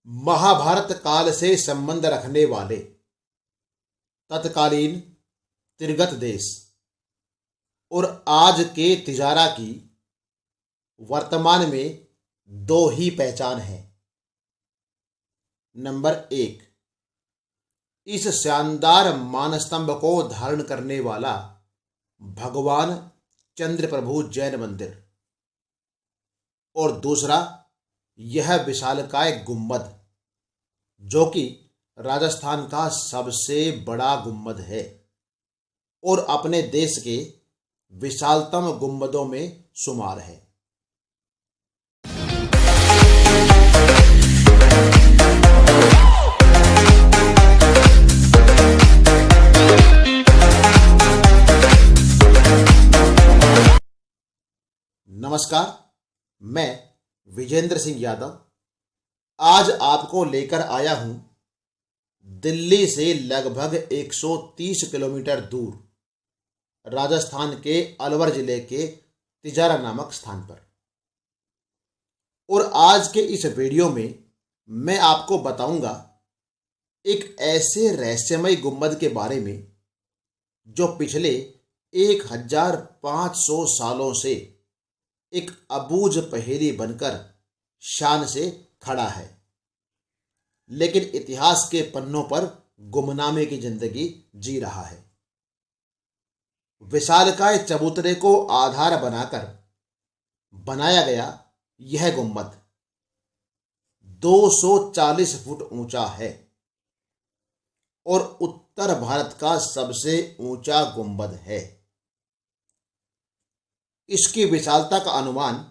महाभारत काल से संबंध रखने वाले तत्कालीन तिरगत देश और आज के तिजारा की वर्तमान में दो ही पहचान है। नंबर 1, इस शानदार मानस्तंभ को धारण करने वाला भगवान चंद्र प्रभु जैन मंदिर, और दूसरा यह विशालकाय गुंबद जो कि राजस्थान का सबसे बड़ा गुंबद है और अपने देश के विशालतम गुंबदों में शुमार है। नमस्कार, मैं विजेंद्र सिंह यादव आज आपको लेकर आया हूं दिल्ली से लगभग 130 किलोमीटर दूर राजस्थान के अलवर जिले के तिजारा नामक स्थान पर। और आज के इस वीडियो में मैं आपको बताऊंगा एक ऐसे रहस्यमय गुंबद के बारे में जो पिछले 1500 सालों से एक अबूझ पहेली बनकर शान से खड़ा है, लेकिन इतिहास के पन्नों पर गुमनामे की जिंदगी जी रहा है। विशालकाय चबूतरे को आधार बनाकर बनाया गया यह गुंबद 240 फुट ऊंचा है और उत्तर भारत का सबसे ऊंचा गुंबद है। इसकी विशालता का अनुमान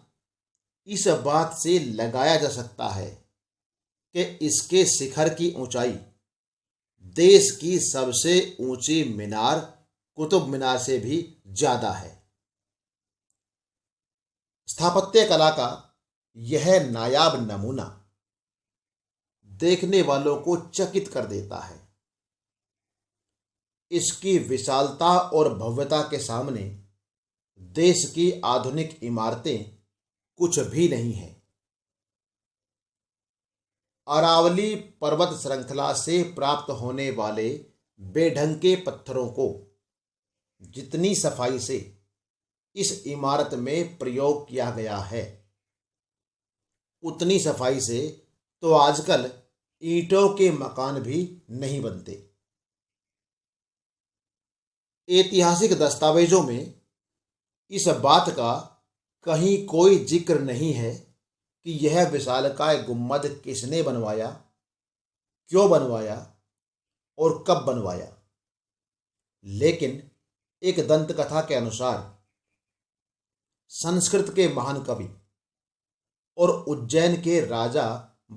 इस बात से लगाया जा सकता है कि इसके शिखर की ऊंचाई देश की सबसे ऊंची मीनार कुतुब मीनार से भी ज्यादा है। स्थापत्य कला का यह नायाब नमूना देखने वालों को चकित कर देता है। इसकी विशालता और भव्यता के सामने देश की आधुनिक इमारतें कुछ भी नहीं है। अरावली पर्वत श्रृंखला से प्राप्त होने वाले बेढंग के पत्थरों को जितनी सफाई से इस इमारत में प्रयोग किया गया है, उतनी सफाई से तो आजकल ईंटों के मकान भी नहीं बनते। ऐतिहासिक दस्तावेजों में इस बात का कहीं कोई जिक्र नहीं है कि यह विशालकाय गुंबद किसने बनवाया, क्यों बनवाया और कब बनवाया। लेकिन एक दंत कथा के अनुसार संस्कृत के महान कवि और उज्जैन के राजा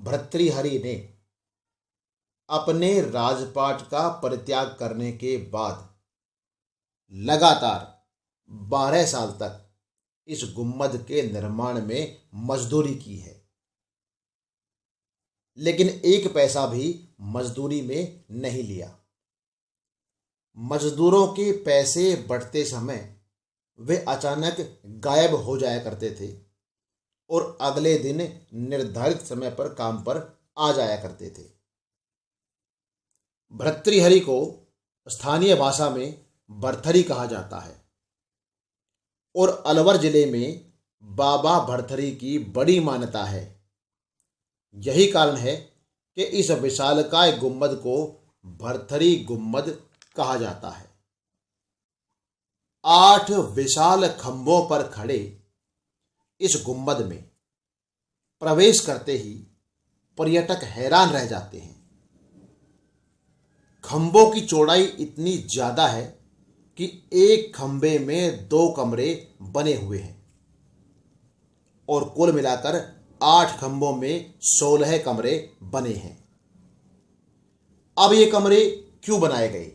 भर्तृहरि ने अपने राजपाट का परित्याग करने के बाद लगातार 12 साल तक इस गुंबद के निर्माण में मजदूरी की है, लेकिन एक पैसा भी मजदूरी में नहीं लिया। मजदूरों के पैसे बढ़ते समय वे अचानक गायब हो जाया करते थे और अगले दिन निर्धारित समय पर काम पर आ जाया करते थे। भर्तृहरि को स्थानीय भाषा में भरथरी कहा जाता है और अलवर जिले में बाबा भरथरी की बड़ी मान्यता है। यही कारण है कि इस विशालकाय गुंबद को भरथरी गुंबद कहा जाता है। 8 विशाल खंभों पर खड़े इस गुंबद में प्रवेश करते ही पर्यटक हैरान रह जाते हैं। खंभों की चौड़ाई इतनी ज्यादा है कि एक खंबे में 2 कमरे बने हुए हैं और कुल मिलाकर 8 खंभों में 16 कमरे बने हैं। अब ये कमरे क्यों बनाए गए,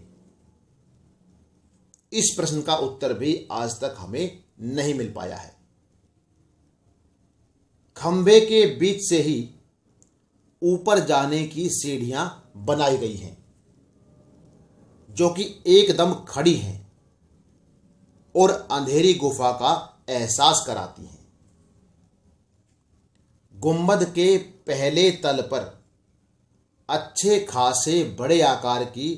इस प्रश्न का उत्तर भी आज तक हमें नहीं मिल पाया है। खंबे के बीच से ही ऊपर जाने की सीढ़ियां बनाई गई हैं जो कि एकदम खड़ी हैं और अंधेरी गुफा का एहसास कराती हैं। गुंबद के पहले तल पर अच्छे खासे बड़े आकार की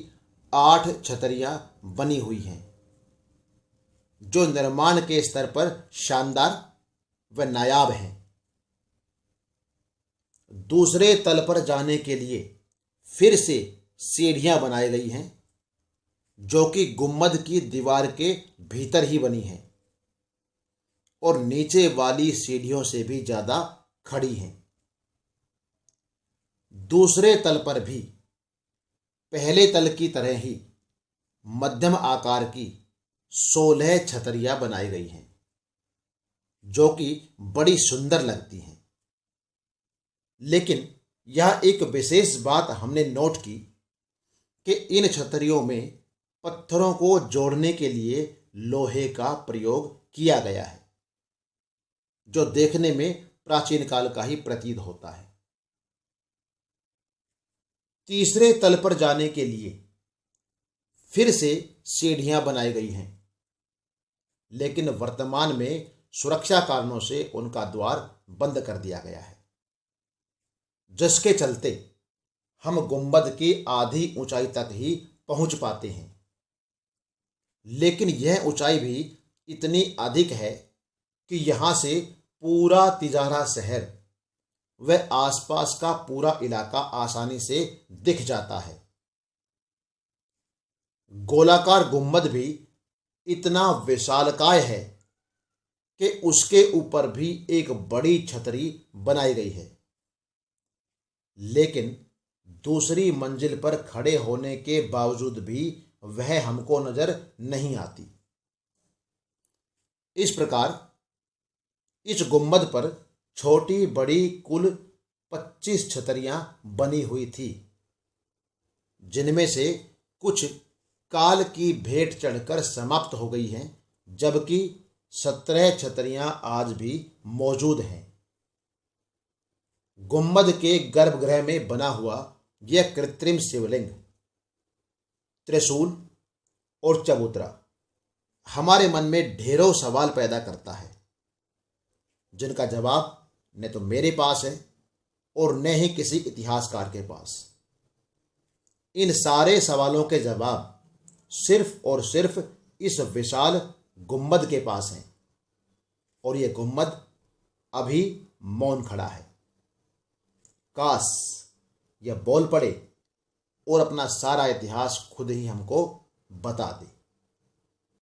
8 छतरियां बनी हुई हैं, जो निर्माण के स्तर पर शानदार व नायाब हैं। दूसरे तल पर जाने के लिए फिर से सीढ़ियां बनाई गई हैं, जो कि गुम्बद की दीवार के भीतर ही बनी हैं और नीचे वाली सीढ़ियों से भी ज्यादा खड़ी हैं। दूसरे तल पर भी पहले तल की तरह ही मध्यम आकार की 16 छतरियां बनाई गई हैं, जो कि बड़ी सुंदर लगती हैं। लेकिन यह एक विशेष बात हमने नोट की कि इन छतरियों में पत्थरों को जोड़ने के लिए लोहे का प्रयोग किया गया है, जो देखने में प्राचीन काल का ही प्रतीत होता है। तीसरे तल पर जाने के लिए फिर से सीढ़ियां बनाई गई हैं, लेकिन वर्तमान में सुरक्षा कारणों से उनका द्वार बंद कर दिया गया है, जिसके चलते हम गुंबद की आधी ऊंचाई तक ही पहुंच पाते हैं। लेकिन यह ऊंचाई भी इतनी अधिक है कि यहां से पूरा तिजारा शहर व आसपास का पूरा इलाका आसानी से दिख जाता है। गोलाकार गुंबद भी इतना विशालकाय है कि उसके ऊपर भी एक बड़ी छतरी बनाई गई है, लेकिन दूसरी मंजिल पर खड़े होने के बावजूद भी वह हमको नजर नहीं आती। इस प्रकार इस गुंबद पर छोटी बड़ी कुल 25 छतरियां बनी हुई थी, जिनमें से कुछ काल की भेंट चढ़कर समाप्त हो गई हैं, जबकि 17 छतरियां आज भी मौजूद हैं। गुंबद के गर्भगृह में बना हुआ यह कृत्रिम शिवलिंग, त्रिशूल और चबूतरा हमारे मन में ढेरों सवाल पैदा करता है, जिनका जवाब न तो मेरे पास है और न ही किसी इतिहासकार के पास। इन सारे सवालों के जवाब सिर्फ और सिर्फ इस विशाल गुंबद के पास हैं, और यह गुंबद अभी मौन खड़ा है। काश यह बोल पड़े और अपना सारा इतिहास खुद ही हमको बता दे।